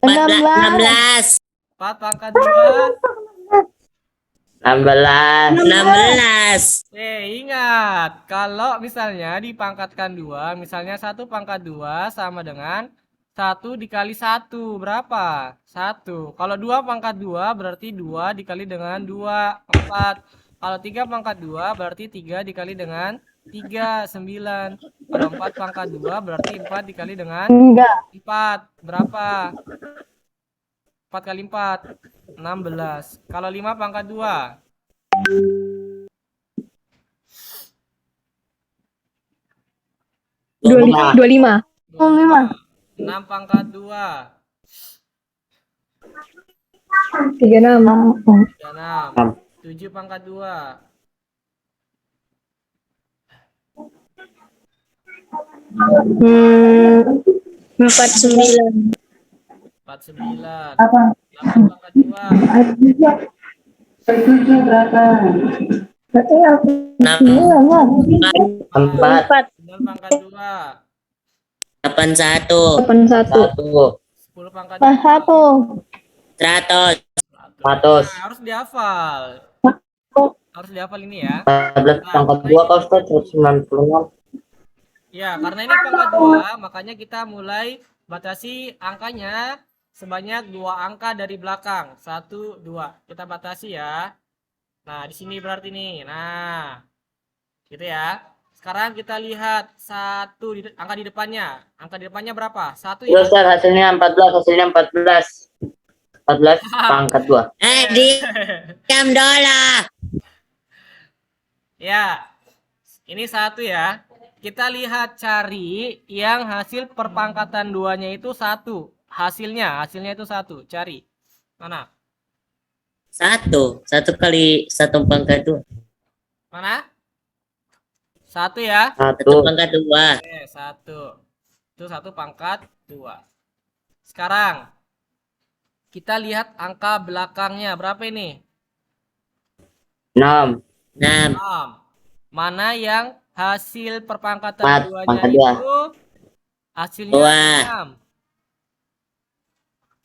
16. 4 pangkat 2. 16. Ingat, kalau misalnya dipangkatkan 2, misalnya 1 pangkat 2 sama dengan 1 dikali 1, berapa? 1. Kalau 2 pangkat 2 berarti 2 dikali dengan 2, 4. Kalau 3 pangkat 2 berarti 3 dikali dengan 3, 9. Kalau 4 pangkat 2 berarti 4 dikali dengan Enggak. 4, berapa? 4 kali 4, 16. Kalau 5 pangkat 2. 25. 6 pangkat 2. 36. 36. 7 pangkat 2. 49. 49. 8 pangkat 2. 4. 9 pangkat 2. 81. 10 10 pangkat 2. 100. 100. Nah, harus dihafal. Harus dihafal ini ya. 14 pangkat 2 kau Ustaz 196. Ya, karena ini pangkat 2, makanya kita mulai batasi angkanya sebanyak 2 angka dari belakang. 1, 2. Kita batasi ya. Nah, di sini berarti nih. Nah, gitu ya. Sekarang kita lihat angka di depannya. Angka di depannya berapa? 1 Ya ya. Ustaz, hasilnya 14. 14 pangkat 2. Diam dulu. Ya, ini 1 ya. Kita lihat cari yang hasil perpangkatan 2-nya itu 1. Hasilnya itu 1. Cari. Mana? 1. 1 kali 1 pangkat 2. Mana? 1 ya. 1 1. pangkat 2. Oke, 1. Itu 1 pangkat 2. Sekarang kita lihat angka belakangnya. Berapa ini? 6. 6. 6. Mana yang hasil perpangkatan 4 2-nya pangkat 2. itu hasilnya 2.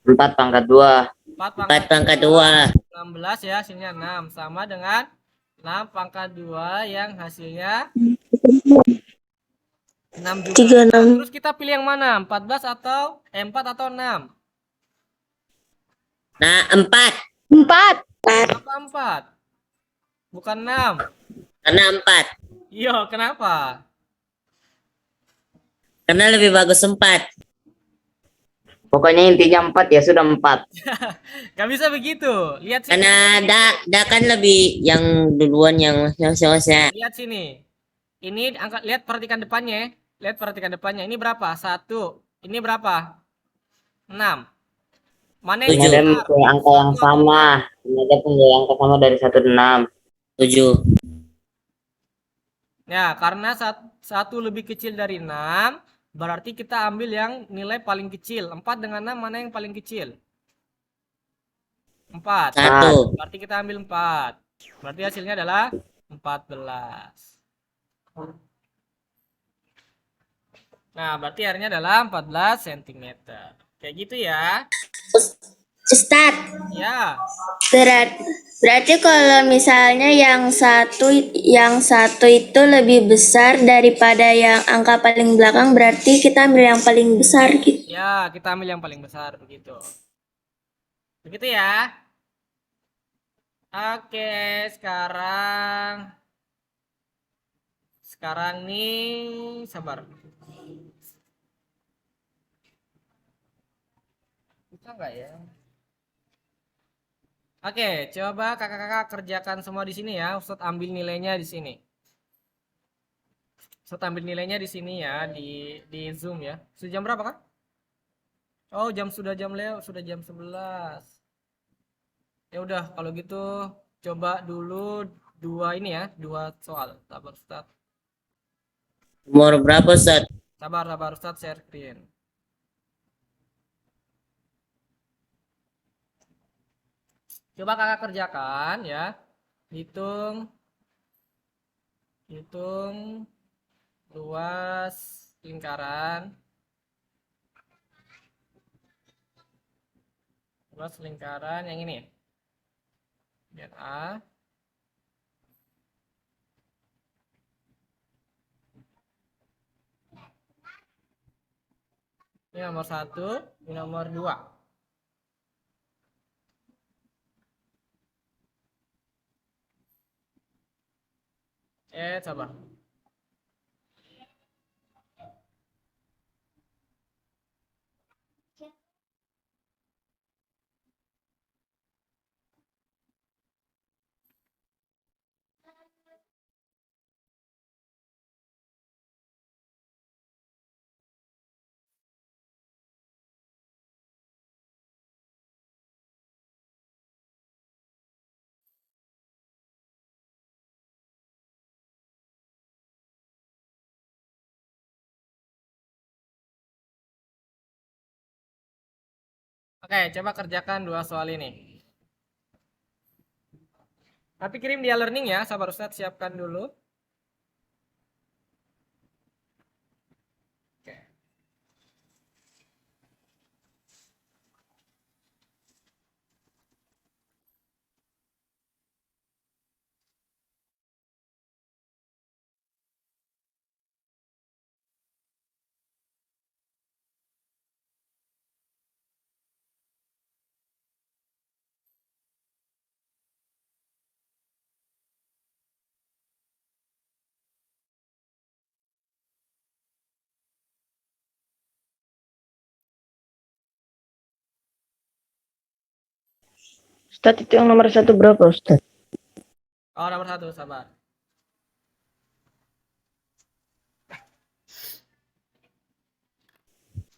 6. 4 pangkat 2. 4 pangkat 2. 16 ya, hasilnya 6. Sama dengan 6 pangkat 2 yang hasilnya 6 juga. 36. Nah, terus kita pilih yang mana? 4 atau 6? Nah, 4. 4. Kenapa 4? Bukan 6. Karena 4. Iya, kenapa? Karena lebih bagus 4. Pokoknya intinya 4 ya sudah 4. Gak bisa begitu. Lihat sini. Karena da kan lebih yang duluan yang sosnya. Lihat sini. Ini lihat perhatikan depannya. Lihat perhatikan depannya. Ini berapa? 1. Ini berapa? 6. Mana yang Tujuh. Ada besar? punya angka yang Satu atau sama. Ada punya angka sama dari 1 ke 6. 7. Ya, karena satu lebih kecil dari 6, berarti kita ambil yang nilai paling kecil. 4 dengan 6 mana yang paling kecil? 4. 1. Berarti kita ambil 4. Berarti hasilnya adalah 14. Nah, berarti akhirnya adalah 14 cm. Kayak gitu ya. Ustadz, Ya, berarti kalau misalnya yang satu itu lebih besar daripada yang angka paling belakang, berarti kita ambil yang paling besar gitu. ya kita ambil yang paling besar begitu. Begitu ya. Oke, sekarang sekarang nih sabar. Bisa nggak ya? Oke, coba kakak-kakak kerjakan semua di sini ya. Ustadz ambil nilainya di sini. Ustadz ambil nilainya di sini ya, di Zoom ya. Sudah jam berapa kan? Oh, jam Leo, sudah jam 11. Ya udah, kalau gitu coba dulu dua ini ya, dua soal. Sabar Ustadz. Nomor berapa, Ustaz? Sabar, sabar Ustadz, share screen. Coba kakak kerjakan ya. Hitung, hitung luas lingkaran. Luas lingkaran yang ini. Lihat A. Ini nomor satu, ini nomor dua. Coba. Oke, coba kerjakan dua soal ini. Tapi kirim dia learning ya, sabar Ustadz, siapkan dulu. Ustadz itu yang nomor satu berapa Ustadz? Oh, nomor satu, sabar.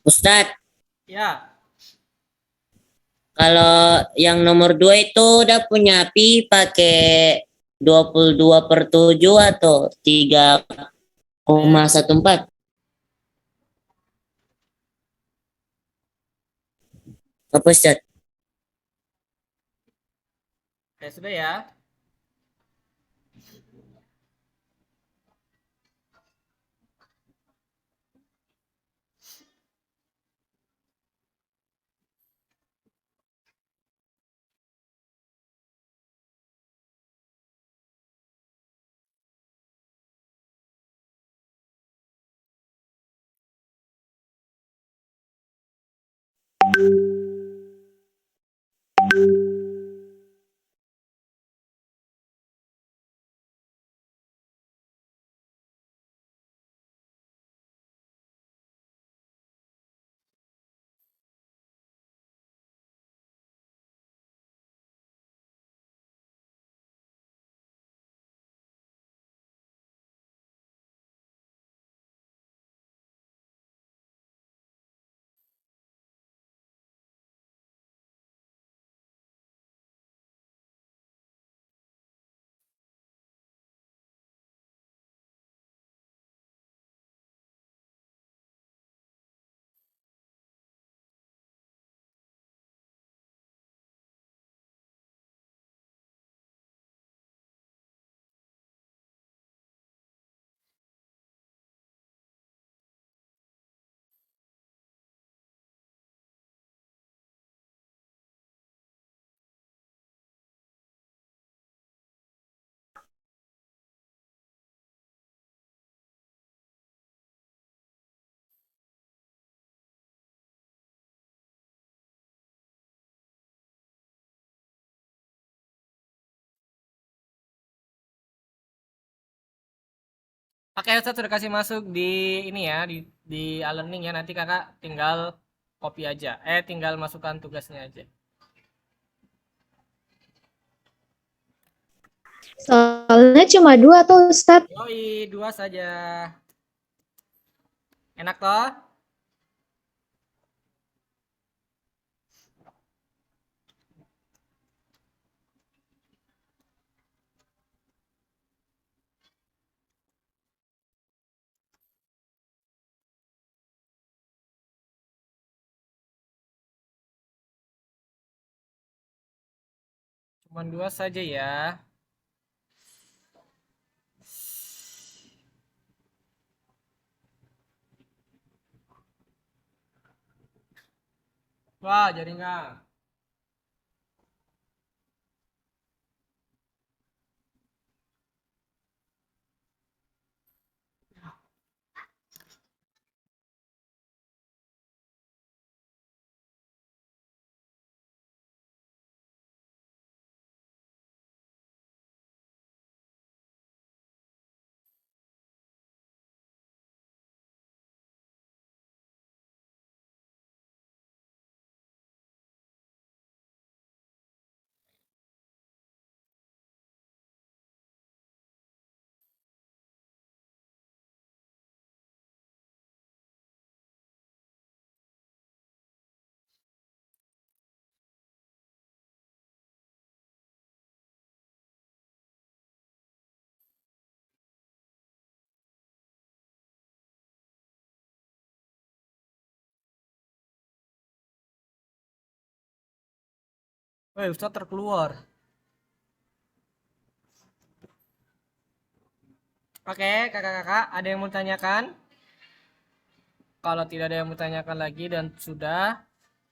Ustaz, Ya, kalau yang nomor 2 itu udah punya pi pakai 22/7 atau 3,14? Apa, Ustaz? sudah ya. Oke, Ustadz sudah kasih masuk di ini ya, di e-learning ya. Nanti kakak tinggal copy aja. Tinggal masukkan tugasnya aja. Soalnya cuma 2 tuh Ustadz. Yoi, 2 saja. Enak toh? Cuman 2 saja ya. Wah, jaringan. Woi, Ustadz terkeluar. Oke, kakak-kakak, ada yang mau tanyakan? Kalau tidak ada yang mau tanyakan lagi dan sudah,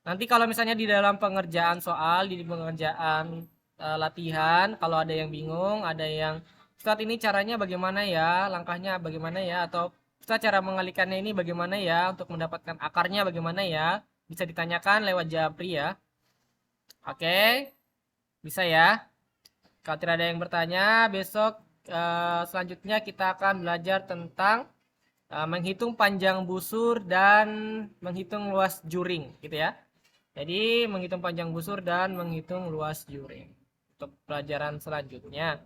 nanti kalau misalnya di dalam pengerjaan soal, di pengerjaan latihan, kalau ada yang bingung, ada yang Ustadz ini caranya bagaimana ya, langkahnya bagaimana ya, atau Ustadz cara mengalihkannya ini bagaimana ya, untuk mendapatkan akarnya bagaimana ya, bisa ditanyakan lewat Japri ya. Oke, bisa ya. Kalau tidak ada yang bertanya, besok selanjutnya kita akan belajar tentang menghitung panjang busur dan menghitung luas juring, gitu ya. Jadi menghitung panjang busur dan menghitung luas juring untuk pelajaran selanjutnya.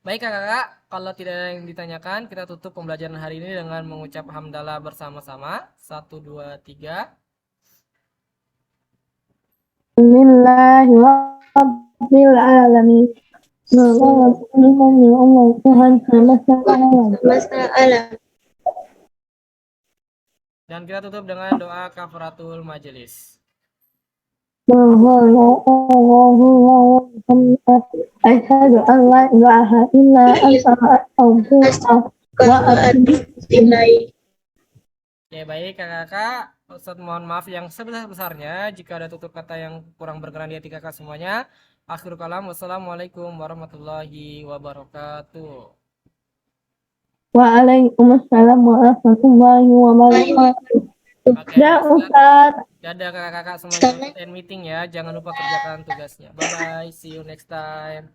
Baik kakak-kakak, kalau tidak ada yang ditanyakan, kita tutup pembelajaran hari ini dengan mengucap hamdalah bersama-sama. 1, 2, 3. Bismillahirrahmanirrahim. Tuhan semesta alam. Semesta alam. Dan kita tutup dengan doa kafaratul majelis. Asyhadu an la ilaha illa anta astaghfiruka wa atubu ilaik. Oke, baik kakak-kakak. Ustadz mohon maaf yang sebesar-besarnya jika ada tutur kata yang kurang berkenan di hati kakak semuanya. Akhirul kalam, wassalamualaikum warahmatullahi wabarakatuh. Waalaikumsalam warahmatullahi wabarakatuh. Oke, Ya Ustaz. dadah kakak-kakak semuanya, end meeting ya. Jangan lupa kerjakan tugasnya. Bye bye, see you next time.